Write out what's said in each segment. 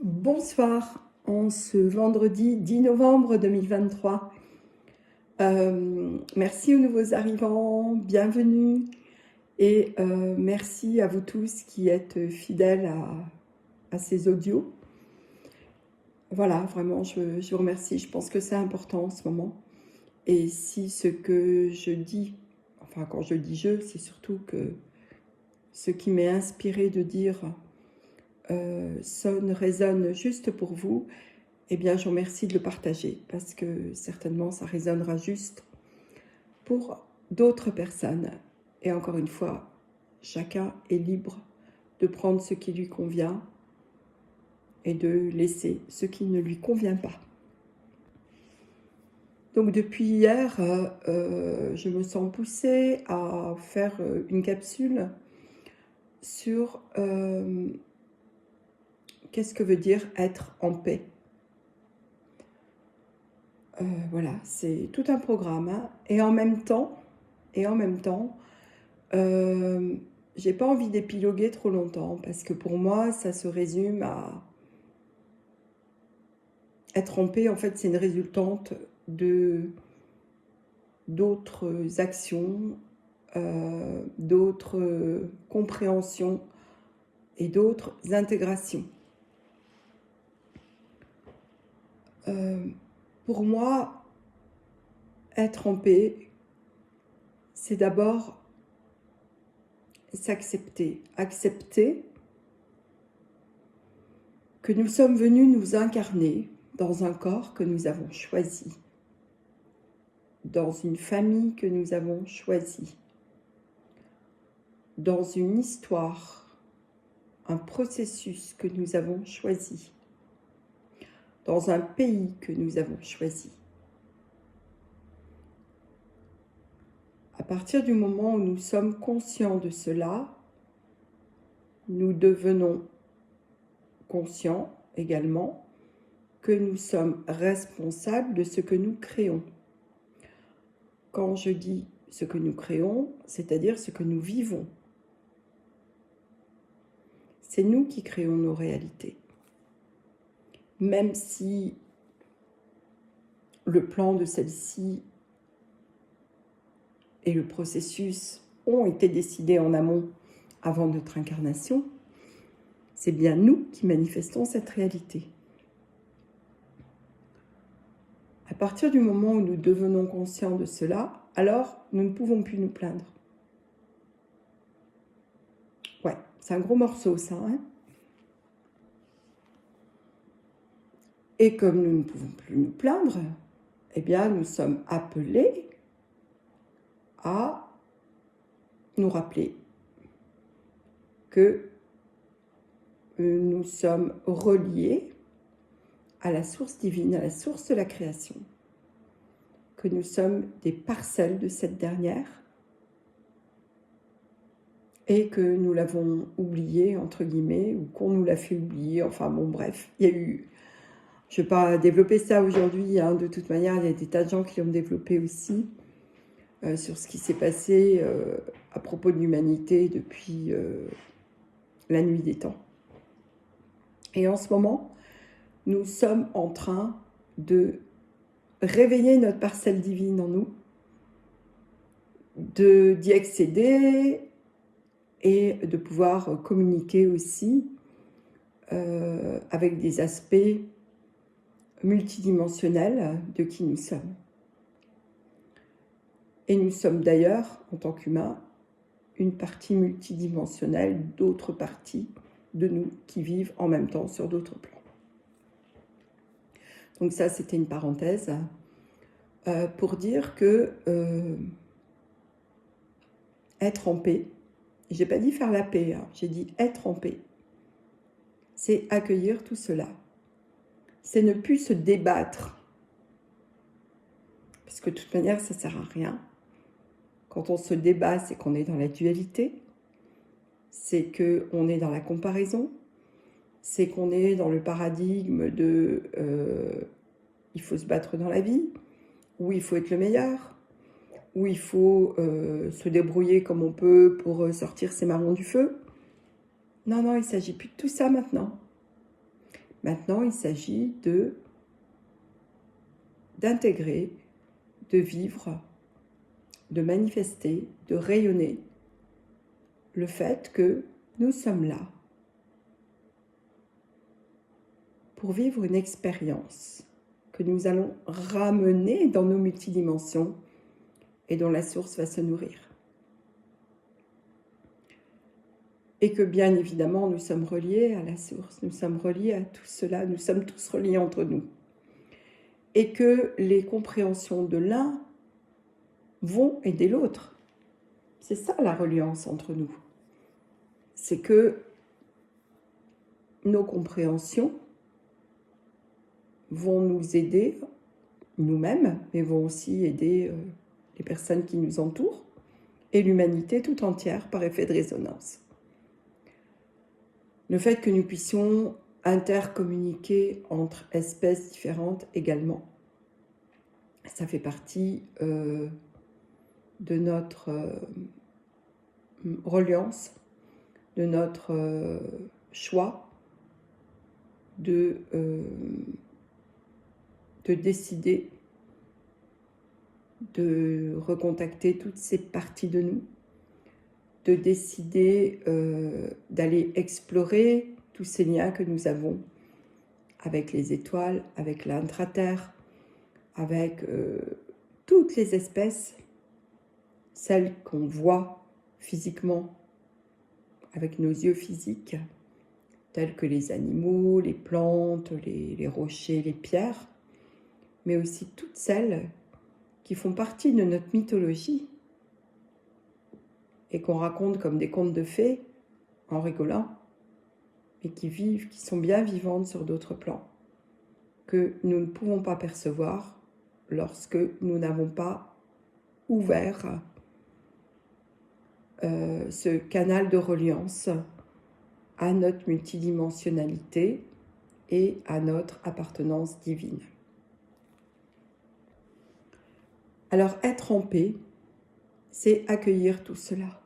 Bonsoir, en ce vendredi 10 novembre 2023. Merci aux nouveaux arrivants, bienvenue et merci à vous tous qui êtes fidèles à ces audios. Voilà, vraiment, je vous remercie. Je pense que c'est important en ce moment. Et si ce que je dis, enfin quand je dis je, c'est surtout que ce qui m'est inspiré de dire résonne juste pour vous, eh bien, je vous remercie de le partager parce que certainement, ça résonnera juste pour d'autres personnes. Et encore une fois, chacun est libre de prendre ce qui lui convient et de laisser ce qui ne lui convient pas. Donc, depuis hier, je me sens poussée à faire une capsule sur qu'est-ce que veut dire être en paix. Voilà, c'est tout un programme, hein. Et en même temps, j'ai pas envie d'épiloguer trop longtemps parce que pour moi, ça se résume à être en paix. En fait, c'est une résultante d'autres actions, d'autres compréhensions et d'autres intégrations. Pour moi, être en paix, c'est d'abord s'accepter, accepter que nous sommes venus nous incarner dans un corps que nous avons choisi, dans une famille que nous avons choisie, dans une histoire, un processus que nous avons choisi, dans un pays que nous avons choisi. À partir du moment où nous sommes conscients de cela, nous devenons conscients également que nous sommes responsables de ce que nous créons. Quand je dis ce que nous créons, c'est-à-dire ce que nous vivons. C'est nous qui créons nos réalités. Même si le plan de celle-ci et le processus ont été décidés en amont avant notre incarnation, c'est bien nous qui manifestons cette réalité. À partir du moment où nous devenons conscients de cela, alors nous ne pouvons plus nous plaindre. Ouais, c'est un gros morceau ça, hein? Et comme nous ne pouvons plus nous plaindre, eh bien nous sommes appelés à nous rappeler que nous sommes reliés à la source divine, à la source de la création, que nous sommes des parcelles de cette dernière et que nous l'avons oublié, entre guillemets, ou qu'on nous l'a fait oublier, enfin bon bref, il y a eu... Je ne vais pas développer ça aujourd'hui, hein, de toute manière, il y a des tas de gens qui l'ont développé aussi, sur ce qui s'est passé à propos de l'humanité depuis la nuit des temps. Et en ce moment, nous sommes en train de réveiller notre parcelle divine en nous, d'y accéder et de pouvoir communiquer aussi avec des aspects multidimensionnels de qui nous sommes. Et nous sommes d'ailleurs, en tant qu'humains, une partie multidimensionnelle d'autres parties de nous qui vivent en même temps sur d'autres plans. Donc ça, c'était une parenthèse pour dire que être en paix, j'ai pas dit faire la paix, hein, j'ai dit être en paix, c'est accueillir tout cela. C'est ne plus se débattre, parce que de toute manière, ça sert à rien. Quand on se débat, c'est qu'on est dans la dualité, c'est qu'on est dans la comparaison, c'est qu'on est dans le paradigme de il faut se battre dans la vie, où il faut être le meilleur, où il faut se débrouiller comme on peut pour sortir ses marrons du feu. Non, il ne s'agit plus de tout ça maintenant. Maintenant, il s'agit d'intégrer, de vivre, de manifester, de rayonner le fait que nous sommes là pour vivre une expérience que nous allons ramener dans nos multidimensions et dont la source va se nourrir. Et que bien évidemment, nous sommes reliés à la source, nous sommes reliés à tout cela, nous sommes tous reliés entre nous. Et que les compréhensions de l'un vont aider l'autre. C'est ça la reliance entre nous. C'est que nos compréhensions vont nous aider nous-mêmes, mais vont aussi aider les personnes qui nous entourent et l'humanité tout entière par effet de résonance. Le fait que nous puissions intercommuniquer entre espèces différentes également, ça fait partie de notre reliance, de notre choix de décider de recontacter toutes ces parties de nous, de décider d'aller explorer tous ces liens que nous avons avec les étoiles, avec l'intra-terre, avec toutes les espèces, celles qu'on voit physiquement avec nos yeux physiques, telles que les animaux, les plantes, les rochers, les pierres, mais aussi toutes celles qui font partie de notre mythologie et qu'on raconte comme des contes de fées en rigolant, et qui vivent, qui sont bien vivantes sur d'autres plans, que nous ne pouvons pas percevoir lorsque nous n'avons pas ouvert ce canal de reliance à notre multidimensionnalité et à notre appartenance divine. Alors, être en paix, c'est accueillir tout cela.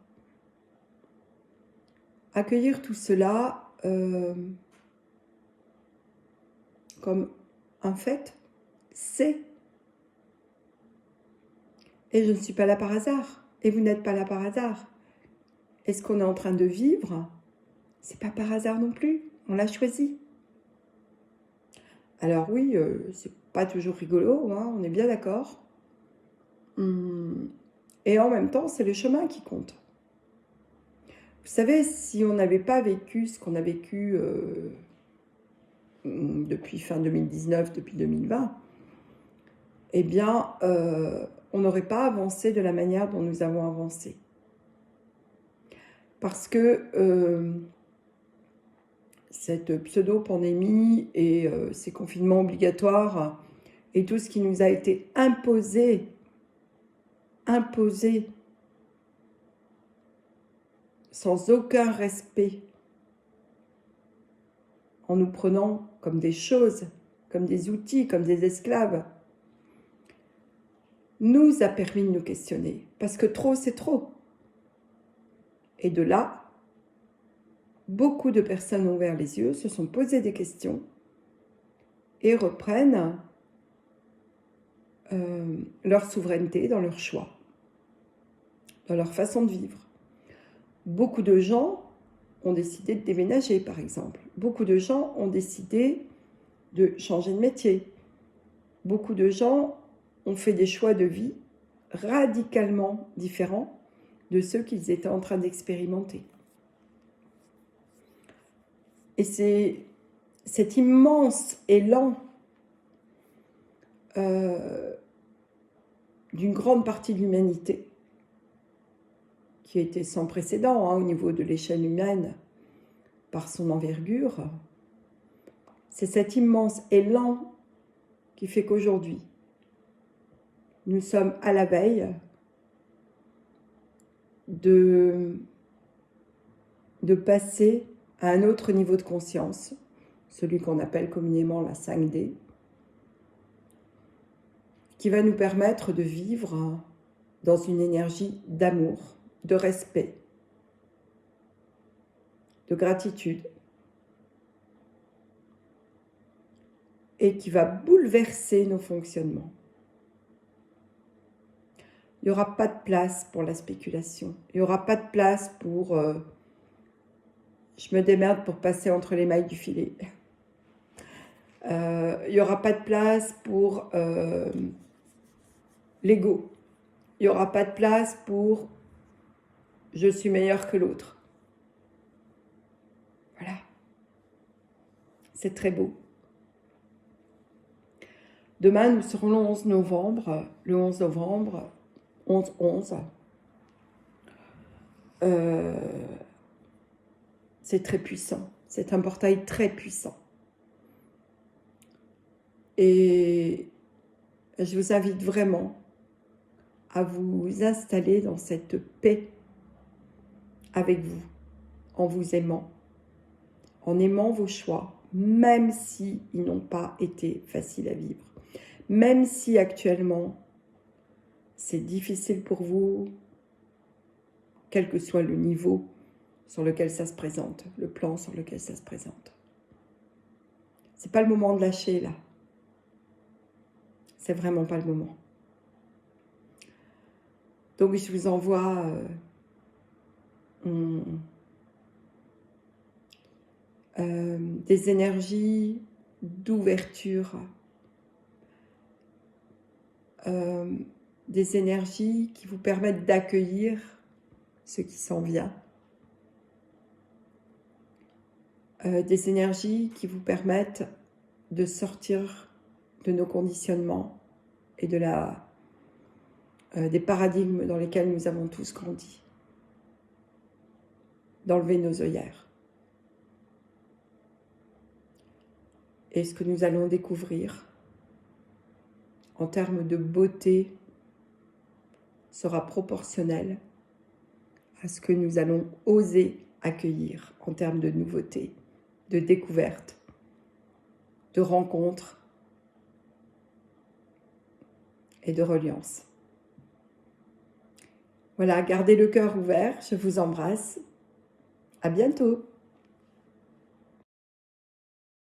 Accueillir tout cela comme un fait, c'est. Et je ne suis pas là par hasard, et vous n'êtes pas là par hasard. Et ce qu'on est en train de vivre, c'est pas par hasard non plus, on l'a choisi. Alors oui, c'est pas toujours rigolo, hein, on est bien d'accord. Et en même temps, c'est le chemin qui compte. Vous savez, si on n'avait pas vécu ce qu'on a vécu depuis fin 2019, depuis 2020, eh bien, on n'aurait pas avancé de la manière dont nous avons avancé. Parce que cette pseudo-pandémie et ces confinements obligatoires et tout ce qui nous a été imposé sans aucun respect, en nous prenant comme des choses, comme des outils, comme des esclaves, nous a permis de nous questionner. Parce que trop, c'est trop. Et de là, beaucoup de personnes ont ouvert les yeux, se sont posées des questions et reprennent leur souveraineté dans leur choix, dans leur façon de vivre. Beaucoup de gens ont décidé de déménager, par exemple. Beaucoup de gens ont décidé de changer de métier. Beaucoup de gens ont fait des choix de vie radicalement différents de ceux qu'ils étaient en train d'expérimenter. Et c'est cet immense élan d'une grande partie de l'humanité qui a été sans précédent au niveau de l'échelle humaine par son envergure. C'est cet immense élan qui fait qu'aujourd'hui, nous sommes à la veille de passer à un autre niveau de conscience, celui qu'on appelle communément la 5D, qui va nous permettre de vivre dans une énergie d'amour, de respect, de gratitude, et qui va bouleverser nos fonctionnements. Il n'y aura pas de place pour la spéculation. Il n'y aura pas de place pour je me démerde pour passer entre les mailles du filet. Il n'y aura pas de place pour l'ego. Il n'y aura pas de place pour je suis meilleur que l'autre. Voilà. C'est très beau. Demain, nous serons le 11 novembre. Le 11 novembre, 11-11. C'est très puissant. C'est un portail très puissant. Et je vous invite vraiment à vous installer dans cette paix avec vous, en vous aimant, en aimant vos choix, même s'ils n'ont pas été faciles à vivre. Même si actuellement, c'est difficile pour vous, quel que soit le niveau sur lequel ça se présente, le plan sur lequel ça se présente. C'est pas le moment de lâcher, là. C'est vraiment pas le moment. Donc, je vous envoie des énergies d'ouverture, des énergies qui vous permettent d'accueillir ce qui s'en vient, des énergies qui vous permettent de sortir de nos conditionnements et de des paradigmes dans lesquels nous avons tous grandi, d'enlever nos œillères. Et ce que nous allons découvrir en termes de beauté sera proportionnel à ce que nous allons oser accueillir en termes de nouveautés, de découvertes, de rencontres et de reliance. Voilà, gardez le cœur ouvert, je vous embrasse. À bientôt.